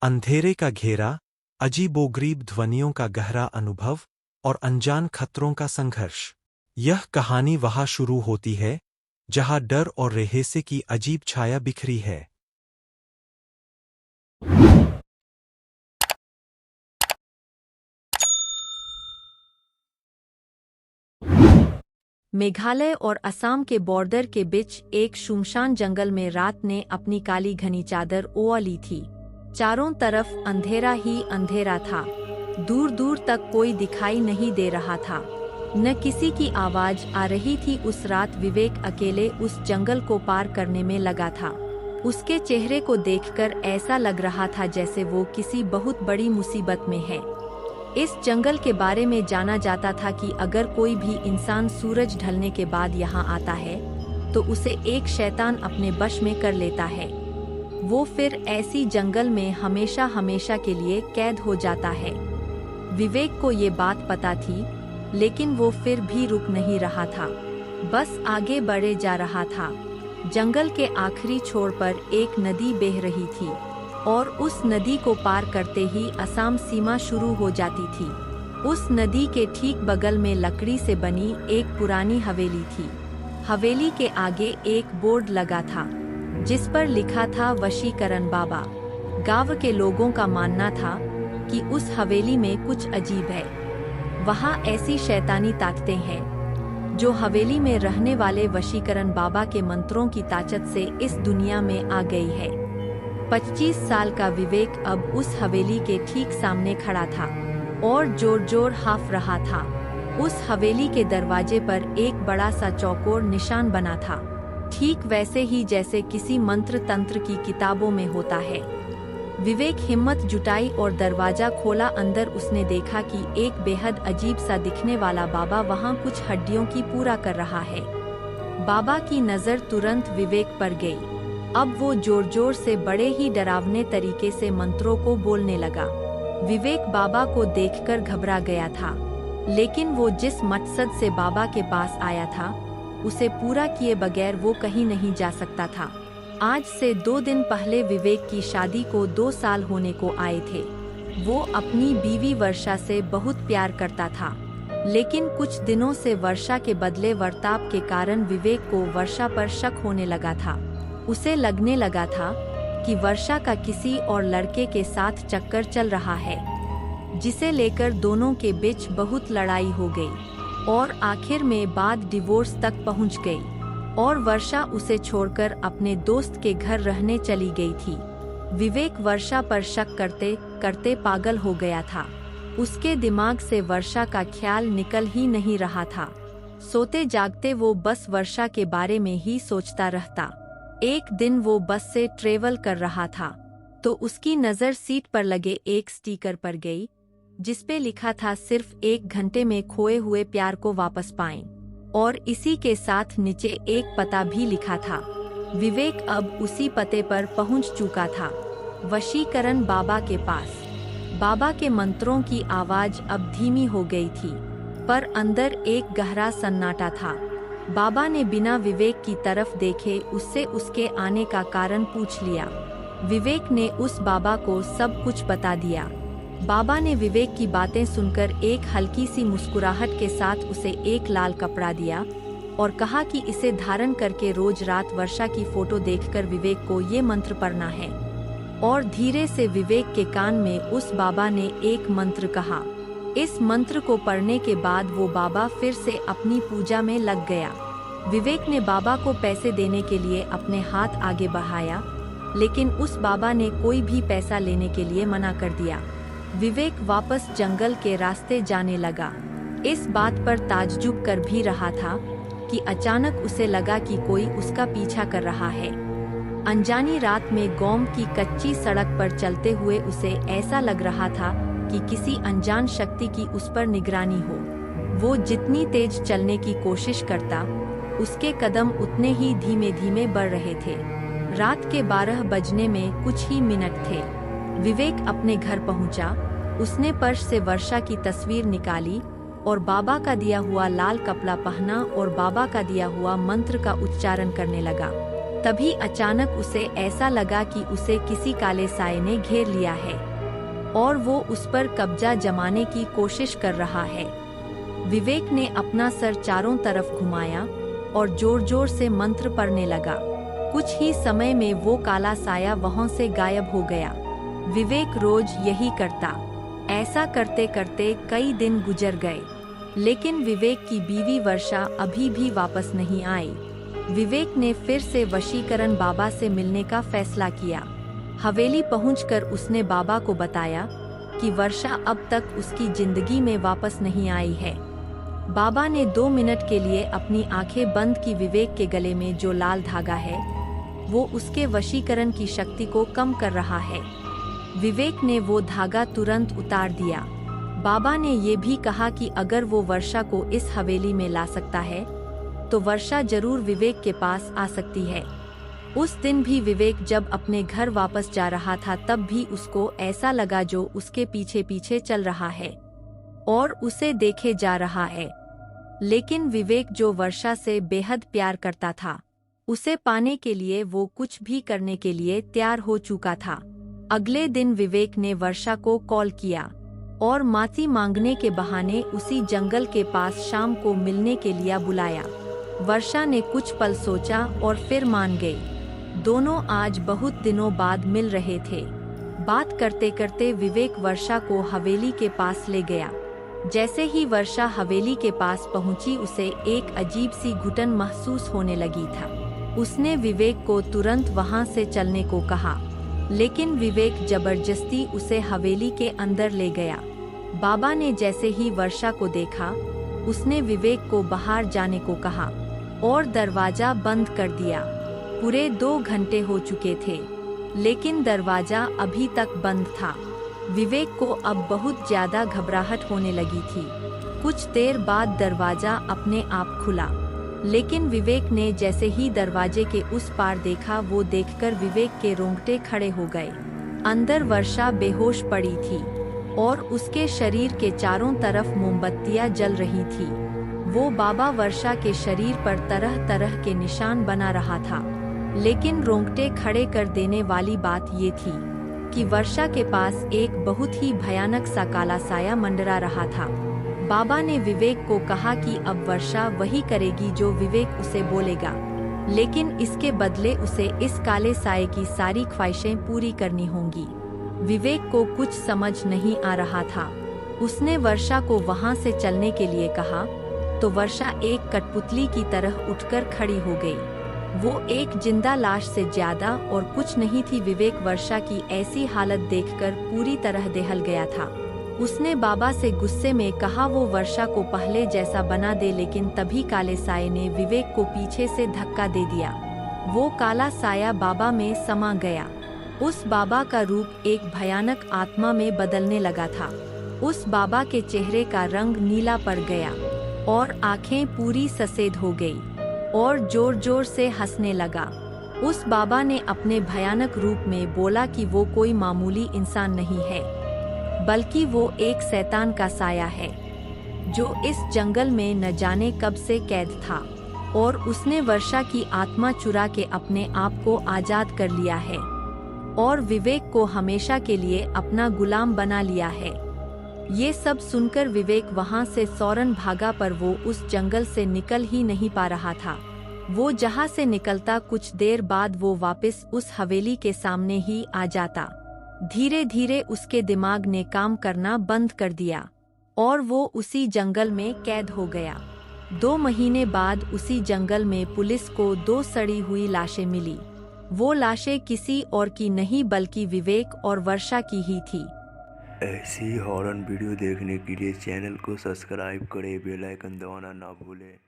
अंधेरे का घेरा, अजीबोगरीब ध्वनियों का गहरा अनुभव और अनजान खतरों का संघर्ष। यह कहानी वहाँ शुरू होती है जहाँ डर और रहस्य की अजीब छाया बिखरी है। मेघालय और असम के बॉर्डर के बीच एक शुनशान जंगल में रात ने अपनी काली घनी चादर ओढ़ ली थी। चारों तरफ अंधेरा ही अंधेरा था। दूर दूर तक कोई दिखाई नहीं दे रहा था, न किसी की आवाज आ रही थी। उस रात विवेक अकेले उस जंगल को पार करने में लगा था। उसके चेहरे को देखकर ऐसा लग रहा था जैसे वो किसी बहुत बड़ी मुसीबत में है। इस जंगल के बारे में जाना जाता था कि अगर कोई भी इंसान सूरज ढलने के बाद यहाँ आता है तो उसे एक शैतान अपने वश में कर लेता है। वो फिर ऐसी जंगल में हमेशा हमेशा के लिए कैद हो जाता है। विवेक को ये बात पता थी, लेकिन वो फिर भी रुक नहीं रहा था, बस आगे बढ़े जा रहा था। जंगल के आखिरी छोर पर एक नदी बह रही थी और उस नदी को पार करते ही असम सीमा शुरू हो जाती थी। उस नदी के ठीक बगल में लकड़ी से बनी एक पुरानी हवेली थी। हवेली के आगे एक बोर्ड लगा था जिस पर लिखा था वशीकरण बाबा। गांव के लोगों का मानना था कि उस हवेली में कुछ अजीब है। वहाँ ऐसी शैतानी ताकतें हैं जो हवेली में रहने वाले वशीकरण बाबा के मंत्रों की ताकत से इस दुनिया में आ गई है। 25 साल का विवेक अब उस हवेली के ठीक सामने खड़ा था और जोर जोर हाफ रहा था। उस हवेली के दरवाजे पर एक बड़ा सा चौकोर निशान बना था, ठीक वैसे ही जैसे किसी मंत्र तंत्र की किताबों में होता है। विवेक हिम्मत जुटाई और दरवाजा खोला। अंदर उसने देखा कि एक बेहद अजीब सा दिखने वाला बाबा वहाँ कुछ हड्डियों की पूरा कर रहा है। बाबा की नज़र तुरंत विवेक पर गई। अब वो जोर जोर से बड़े ही डरावने तरीके से मंत्रों को बोलने लगा। विवेक बाबा को देखकर घबरा गया था, लेकिन वो जिस मकसद से बाबा के पास आया था उसे पूरा किए बगैर वो कहीं नहीं जा सकता था। आज से 2 दिन पहले विवेक की शादी को 2 साल होने को आए थे। वो अपनी बीवी वर्षा से बहुत प्यार करता था, लेकिन कुछ दिनों से वर्षा के बदले वर्ताव के कारण विवेक को वर्षा पर शक होने लगा था। उसे लगने लगा था कि वर्षा का किसी और लड़के के साथ चक्कर चल रहा है, जिसे लेकर दोनों के बीच बहुत लड़ाई हो गई और आखिर में बात डिवोर्स तक पहुंच गई और वर्षा उसे छोड़कर अपने दोस्त के घर रहने चली गई थी। विवेक वर्षा पर शक करते करते पागल हो गया था। उसके दिमाग से वर्षा का ख्याल निकल ही नहीं रहा था। सोते जागते वो बस वर्षा के बारे में ही सोचता रहता। एक दिन वो बस से ट्रेवल कर रहा था तो उसकी नज़र सीट पर लगे एक स्टिकर पर गई जिसपे लिखा था सिर्फ 1 घंटे में खोए हुए प्यार को वापस पाएं, और इसी के साथ नीचे एक पता भी लिखा था। विवेक अब उसी पते पर पहुंच चुका था, वशीकरण बाबा के पास। बाबा के मंत्रों की आवाज अब धीमी हो गई थी, पर अंदर एक गहरा सन्नाटा था। बाबा ने बिना विवेक की तरफ देखे उससे उसके आने का कारण पूछ लिया। विवेक ने उस बाबा को सब कुछ बता दिया। बाबा ने विवेक की बातें सुनकर एक हल्की सी मुस्कुराहट के साथ उसे एक लाल कपड़ा दिया और कहा कि इसे धारण करके रोज रात वर्षा की फोटो देखकर विवेक को ये मंत्र पढ़ना है। और धीरे से विवेक के कान में उस बाबा ने एक मंत्र कहा। इस मंत्र को पढ़ने के बाद वो बाबा फिर से अपनी पूजा में लग गया। विवेक ने बाबा को पैसे देने के लिए अपने हाथ आगे बढ़ाया, लेकिन उस बाबा ने कोई भी पैसा लेने के लिए मना कर दिया। विवेक वापस जंगल के रास्ते जाने लगा। इस बात पर ताज्जुब कर भी रहा था कि अचानक उसे लगा कि कोई उसका पीछा कर रहा है। अनजानी रात में गांव की कच्ची सड़क पर चलते हुए उसे ऐसा लग रहा था कि किसी अनजान शक्ति की उस पर निगरानी हो। वो जितनी तेज चलने की कोशिश करता, उसके कदम उतने ही धीमे धीमे बढ़ रहे थे। रात के 12 बजने में कुछ ही मिनट थे। विवेक अपने घर पहुंचा। उसने पर्स से वर्षा की तस्वीर निकाली और बाबा का दिया हुआ लाल कपड़ा पहना और बाबा का दिया हुआ मंत्र का उच्चारण करने लगा। तभी अचानक उसे ऐसा लगा कि उसे किसी काले साए ने घेर लिया है और वो उस पर कब्जा जमाने की कोशिश कर रहा है। विवेक ने अपना सर चारों तरफ घुमाया और जोर जोर से मंत्र पढ़ने लगा। कुछ ही समय में वो काला साया वहां से गायब हो गया। विवेक रोज यही करता। ऐसा करते करते कई दिन गुजर गए, लेकिन विवेक की बीवी वर्षा अभी भी वापस नहीं आई। विवेक ने फिर से वशीकरण बाबा से मिलने का फैसला किया। हवेली पहुंचकर उसने बाबा को बताया कि वर्षा अब तक उसकी जिंदगी में वापस नहीं आई है। बाबा ने 2 मिनट के लिए अपनी आंखें बंद की। विवेक के गले में जो लाल धागा है वो उसके वशीकरण की शक्ति को कम कर रहा है। विवेक ने वो धागा तुरंत उतार दिया। बाबा ने ये भी कहा कि अगर वो वर्षा को इस हवेली में ला सकता है तो वर्षा जरूर विवेक के पास आ सकती है। उस दिन भी विवेक जब अपने घर वापस जा रहा था तब भी उसको ऐसा लगा जो उसके पीछे पीछे चल रहा है और उसे देखे जा रहा है। लेकिन विवेक जो वर्षा से बेहद प्यार करता था, उसे पाने के लिए वो कुछ भी करने के लिए तैयार हो चुका था। अगले दिन विवेक ने वर्षा को कॉल किया और माफी मांगने के बहाने उसी जंगल के पास शाम को मिलने के लिए बुलाया। वर्षा ने कुछ पल सोचा और फिर मान गई। दोनों आज बहुत दिनों बाद मिल रहे थे। बात करते करते विवेक वर्षा को हवेली के पास ले गया। जैसे ही वर्षा हवेली के पास पहुंची उसे एक अजीब सी घुटन महसूस होने लगी था। उसने विवेक को तुरंत वहां से चलने को कहा, लेकिन विवेक जबरदस्ती उसे हवेली के अंदर ले गया। बाबा ने जैसे ही वर्षा को देखा, उसने विवेक को बाहर जाने को कहा और दरवाजा बंद कर दिया। पूरे 2 घंटे हो चुके थे, लेकिन दरवाजा अभी तक बंद था। विवेक को अब बहुत ज्यादा घबराहट होने लगी थी। कुछ देर बाद दरवाजा अपने आप खुला, लेकिन विवेक ने जैसे ही दरवाजे के उस पार देखा, वो देखकर विवेक के रोंगटे खड़े हो गए। अंदर वर्षा बेहोश पड़ी थी और उसके शरीर के चारों तरफ मोमबत्तियां जल रही थी। वो बाबा वर्षा के शरीर पर तरह तरह के निशान बना रहा था, लेकिन रोंगटे खड़े कर देने वाली बात ये थी कि वर्षा के पास एक बहुत ही भयानक सा काला साया मंडरा रहा था। बाबा ने विवेक को कहा कि अब वर्षा वही करेगी जो विवेक उसे बोलेगा, लेकिन इसके बदले उसे इस काले साये की सारी ख्वाहिशें पूरी करनी होंगी। विवेक को कुछ समझ नहीं आ रहा था। उसने वर्षा को वहां से चलने के लिए कहा तो वर्षा एक कठपुतली की तरह उठकर खड़ी हो गई। वो एक जिंदा लाश से ज्यादा और कुछ नहीं थी। विवेक वर्षा की ऐसी हालत देखकर पूरी तरह दहल गया था। उसने बाबा से गुस्से में कहा वो वर्षा को पहले जैसा बना दे, लेकिन तभी काले साये ने विवेक को पीछे से धक्का दे दिया। वो काला साया बाबा में समा गया। उस बाबा का रूप एक भयानक आत्मा में बदलने लगा था। उस बाबा के चेहरे का रंग नीला पड़ गया और आंखें पूरी सफेद हो गई और जोर जोर से हंसने लगा। उस बाबा ने अपने भयानक रूप में बोला कि वो कोई मामूली इंसान नहीं है, बल्कि वो एक शैतान का साया है जो इस जंगल में न जाने कब से कैद था और उसने वर्षा की आत्मा चुरा के अपने आप को आजाद कर लिया है और विवेक को हमेशा के लिए अपना गुलाम बना लिया है। ये सब सुनकर विवेक वहां से फौरन भागा, पर वो उस जंगल से निकल ही नहीं पा रहा था। वो जहां से निकलता कुछ देर बाद वो वापस उस हवेली के सामने ही आ जाता। धीरे धीरे उसके दिमाग ने काम करना बंद कर दिया और वो उसी जंगल में कैद हो गया। 2 महीने बाद उसी जंगल में पुलिस को 2 सड़ी हुई लाशें मिली। वो लाशें किसी और की नहीं बल्कि विवेक और वर्षा की ही थी। ऐसी हॉरर वीडियो देखने के लिए चैनल को सब्सक्राइब करें, बेल आइकन दबाना ना भूलें।